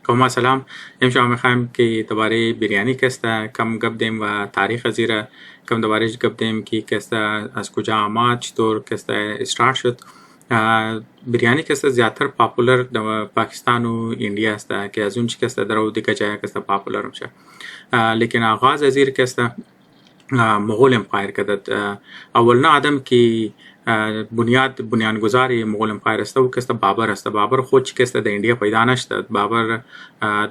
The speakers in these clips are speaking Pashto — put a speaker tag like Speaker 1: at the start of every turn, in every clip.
Speaker 1: کما سلام امشب میخوایم که درباره بریانی کسته کم گپ دیم و تاریخ زیره کم درباره گپ دیم که کسته از کجا آمد چطور کسته استارت شد. بریانی کسته زیادتر پاپولر در پاکستان و اندیا است که از اون چی کسته در او دیگه جای کسته پاپولر میشه، لیکن آغاز از این کسته مغول امپایر کدد. اولنا آدم که بنیانگذار مغول امپایر است و کسته بابر است. بابر خود چی کسته در اندیا پیدا نشد. بابر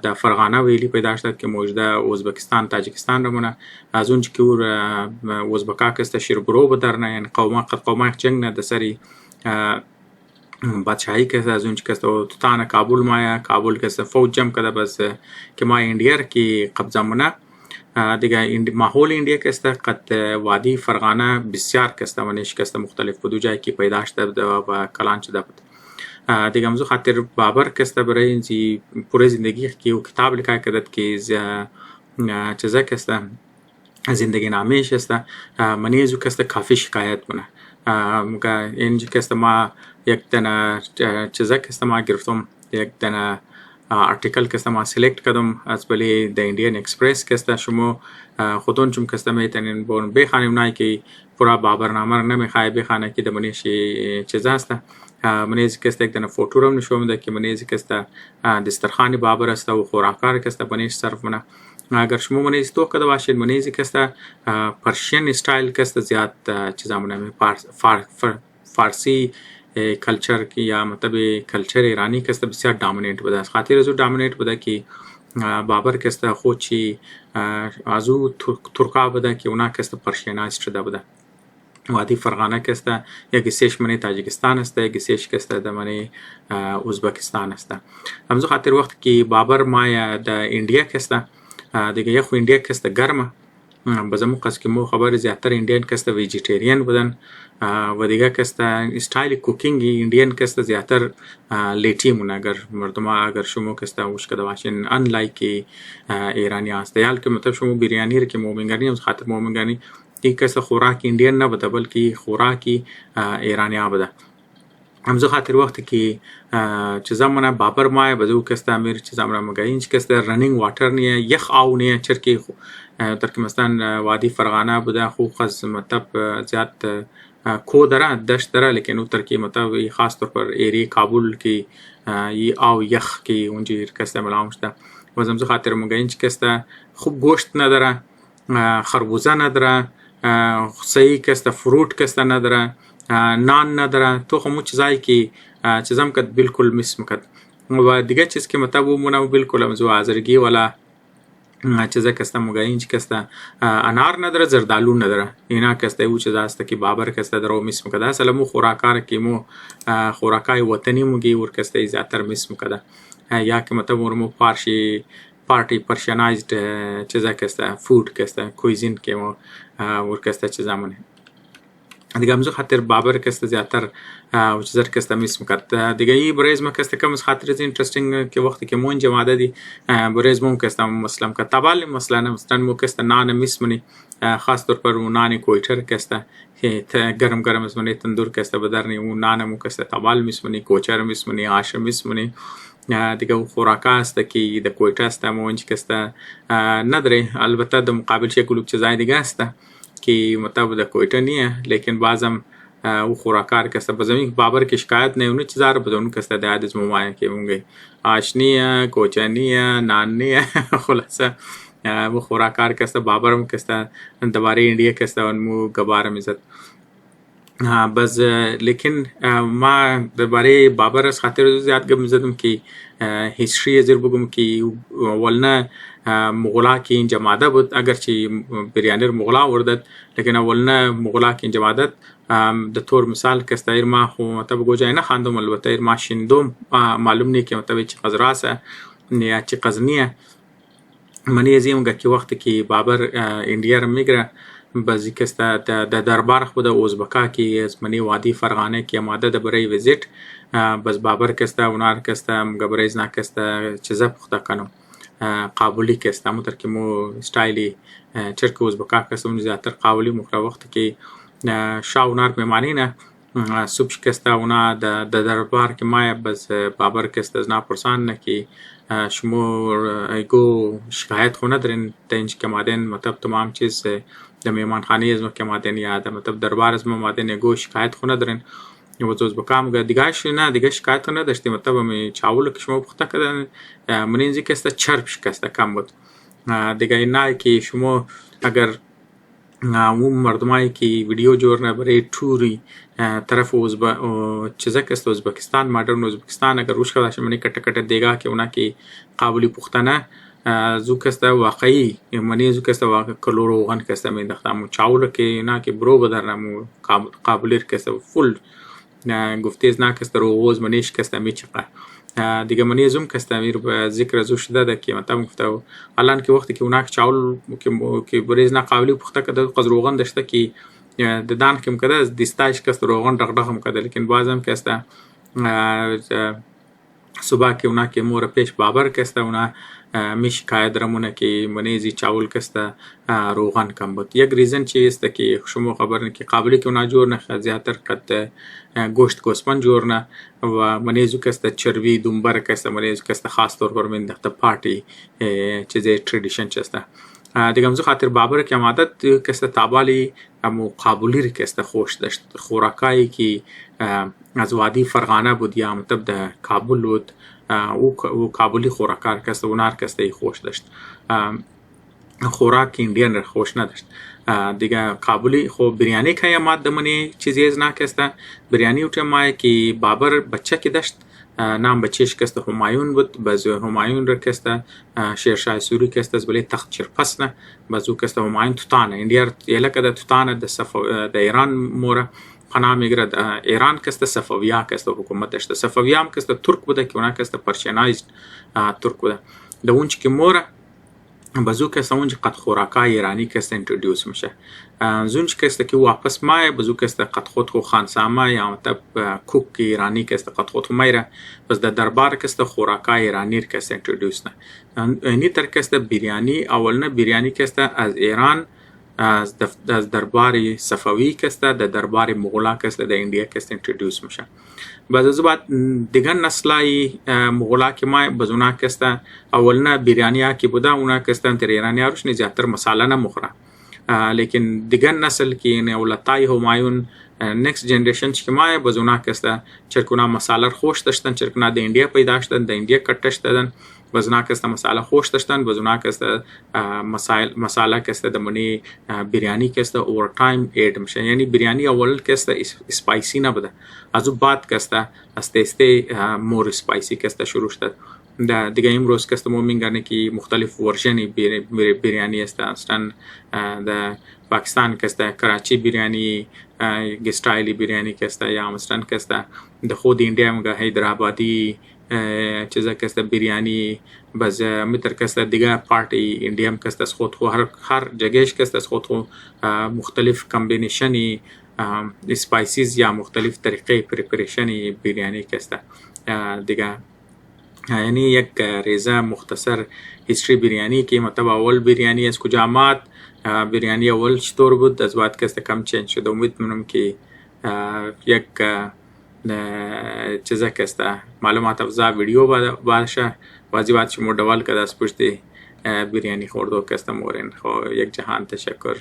Speaker 1: در فرغانه ویلی پیدا شد که موجوده ازبکستان تاجیکستان رمونه. از اون که اور ازبکا کسته شیربرو بدرنه، یعنی قوما جنگ نه دسری بادشاهی کسته. از اون که کسته توتان کابل مایا کابل کسته فوج جمع کده بس که ما اندیا کی قبضه مونه دیگه ماحول اندیا کسته قد وادی فرغانه بسیار کسته منش کسته مختلف بدو جای کی پیدا شده و کلان شده بود. دیگه موضوع خاطر بابر کسته برای اینجی پوره زندگی کی و کتاب لکه کدد که چیزا کسته زندگی نامش است. منیزو کسته کافی شکایت کنه مگه اینجا کسته ما یک دنه چیزا کسته ما گرفتم، یک دنه آرتیکل کسته ما سلیکت کردم از بلی د ایندین اکسپرس کسته شما خودون چون کسته میتونین بون بخوانیم نه که پورا بابرنامه رو نمیخوای بخوانه که د منیش چیزا است. منیز کسته یک دنه فوتو رو نشون میده که منیز کسته دسترخوان بابر است و خوراکار کسته بنیش صرف منه. اگر شما منیز تو کده باشید منیز کسته پرشین استایل کسته زیاد چیزا منه فارسی کلچر کی یا مطلب کلچر ایرانی کسته بسیار دامینیت بوده است. خاطر از او دامینیت بوده که بابر کسته خود چی از او ترکا بوده که اونا کسته پرشینایز شده بوده. وادی فرغانه کسته یک سیش منی تاجیکستان است، یک سیش کسته د منی ازبکستان است. همزو خاطر وقت که بابر مایا د اندیا کسته دیگه یک خو اندیا کسته گرمه بزمو قصد که مو خبر زیادتر اندین کسته ویجیتریان بودن و دیگه کسته استایل کوکینگ اندین کسته زیادتر لیتی مونه. اگر مردم اگر شما کسته وش کده باشین انلایک ایرانی است یال که مطلب شما بریانی رو که مومنگانی از خاطر مومنگانی این کسته خوراک اندین نبوده بلکه خوراکی ایرانی ها بوده. همزو خاطر وقتی که چیزا منه بابر مای بدو کسته امیر چیزا منه مگه اینج کسته رنینگ واتر نیه یخ آو نیه چرکی در که مثلا وادی فرغانه بوده خو خز مطلب زیاد کو داره دشت داره لیکن او ترکی مطلب خاص طور پر ایری کابل کی ی آو یخ کی اونجی کسته ملام شده. و همزو خاطر مگه اینج کسته خوب گوشت نداره، خربوزه نداره، صحیح کسته فروٹ کسته نداره، نان نداره. تو خمو چیزایی که چیزام کد بالکل میس مکد و دیگه چیز که مطلب مونم بالکل همزو آزرگی ولا چیزا کسته مگه اینج کسته انار نداره، زردالو نداره. اینا کسته او چیزا است که بابر کسته درو میس مکد. اصلا مو خوراکار که مو خوراکای وطنی موگی ور کسته زیادتر میس مکد یا که مطلب مو پارتی پرشنایزد چیزا کسته فود کسته کویزین که مو ور کسته چیزا مونه. دیگه همزو خاطر بابر کسته زیادتر و چیزر کسته میس مکد. دیگه ای برایز ما کسته کم از خاطر از اینترستینگ که وقتی که مون جماده دی برایز مون کسته مسلم که تبال مثلا مو کسته نان میس منی خاص طور پر نان کویتر کسته گرم گرم از منی تندور کسته بدرنی اون نان مو کسته تبال میس منی کوچر میس منی آش میس منی. دیگه خوراکا است که د کویتر است مونج کسته نداره. البته د مقابل شکل چیزای دیگه است که مطلب د کویتر نیه لیکن بعضم او خوراکار کسته بزمین بابر کی شکایت نه اون چیزا رو بدون کسته د عادت ممای که مونږ آشنیه کوچنیه نان نیه خلاصه و خوراکار کسته بابرم کسته دوباره اندیا کسته اون مو گبار میزد بس. لیکن ما درباره بابر از خاطر زیاد گپ میزدم که هیستری زیر بگم که اولنا مغلا کی این جماعت بود اگرچه بریانی مغلا وردد لیکن اولنا مغلا کی این جماعت د طور مثال کسته ایرما خو مطلب گوجای نه خواندم البته ایرما شیندوم معلوم نی که مطلب چی قزراسه یا چی قزنیه منی ازیم که وقتی که بابر اندیا رو میگره بعضی کسته د دربار خود ازبکا کی از منی وادی فرغانه کی ماده د برای ویزیت بس بابر کسته اونار کسته مگبریز نا کسته چیزا پخته کنم قابلی کسته مو ترکی مو استایلی چرک ازبکا کسته اون زیادتر قابلی مخرا وقت که شاونار میمانی نه سوپش کسته اونا د دربار کی مای بس بابر کسته زنا پرسان نه کی شما ایگو شکایت خو ندارین تا اینچ که مادین مطلب تمام چیز در میمانخانه از ما که مادین یاده مطلب دربار از ما مادین ایگو شکایت خو ندارین و زوز بکام گه دیگهش نه دیگه شکایت نداشتی مطلب می چاول که شما پخته کردن من اینجی که است چرب شکسته کم بود دیگه نه که شما اگر اون مردمایی که ویدیو جوړ برای توری طرف چیزا که است ازبکستان مدرن ازبکستان اگر روش کداش منی کټ کټ دیگا که اونا که قابلی پختنه زو که است واقعی منی زو که است واقع کلوروغن که است من دختم چاول که نه که برو بدرنم قابلیر که است فول گفته از نه که است روز منیش که است میچقه دیگه منی زوم که است امیر به ذکر ازو شده ده که مطلب گفته الان که وقتی که اونا چاول که بریز نه قابلی پخته کده قزروغن داشته که ددان که مکده از دیستایش که است روغن دغدغه مکده لیکن بازم که است صبح که اونا که مور پیش بابر که است اونا می شکایت درمونه که منیزی چاول که است روغن کم بود یک ریزن چی است که شما خبرن که قابلی که اونا جور نه زیاتر کد گوشت گوسفند جور نه و منیزو که است چربی دنبر که است منیزو که است خاص طور پر من دخت پارتی چیزی تردیشن چی است دیگه امزو خاطر بابر که عادت که است تابالی مقابلی که است خوش داشت خوراکایی که از وادی فرغانه بود یا مطلب ده کابل بود او کابلی خوراکار که است اونار که است خوش داشت خوراک ایندیان خوش نداشت دیگه کابلی خو بریانی که یا ماده منی چیزی از نه که است بریانی اوچه مای که بابر بچه که داشت نام بچهش که است همایون بود باز همایون را که است شیرشاه سوری که است از بلی تخت چرپس نه بازو که است همایون توتانه اندیار یلا که ده توتانه ده ایران موره پناه میگیرد ایران که است صفویه که است حکومت داشته صفویه هم که است ترک بوده که اونا که است پرشینایزد ترک بوده ده اونچ که موره بازو که است اونچ قد خوراکای ایرانی که است انترودیوس میشه زونچ که است که واپس مای بازو که است قد خود خو خانسامه یا مطلب کوک ایرانی که است قد خود میره بس در دربار که است خوراکای ایرانی که است انترودیوس نه اینی تر که است بریانی اولنه بریانی که است از ایران از دربار صفوی که است در دربار مغولا که است در اندیا که است انترودیوس میشه بعد از بعد دیگر نسلای مغولا که ما بزونا که است اولنا بریانیا که بوده اونا که است تر ایرانیا روش زیاتر مساله نمخوره لیکن دیگر نسل که نه اولتای همایون نیکست جنریشن که ما بزونا که است چرکونا مساله خوش داشتن چرکونا د اندیا پیدا شدن د اندیا کټش دادن بزونا که است مساله خوش داشتن بزونا که است مساله که است د منی بریانی که است اوور تایم ایڈ میشه یعنی بریانی اول که است اسپایسی نبوده از بعد که است استه مور اسپایسی که است شروع شد دیگه امروز که است ما میگن که مختلف ورژن بریانی است اصلا د پاکستان که است کراچی بریانی گستایلی بریانی که است یا مثلا که است د خود انډیا موږ حیدرآبادی چیزا که است بریانی باز متر که است دیگه پارتی انډیم که است خود خو هر جگهش که است خود خو مختلف کمبینیشنی اسپایسیز یا مختلف طریقه پریپریشنی بریانی که است دیگه یعنی یک ریزه مختصر هیستری بریانی که مطلب اول بریانی از کجا آمد بریانی اول چطور بود از بعد که است کم چینج شده امید می‌کنم که یک چیزا که است معلومات افزا ویدیو باشه واجبات شما دوال که دست پشتی بریانی خوردو که است مورین خو یک جهان تشکر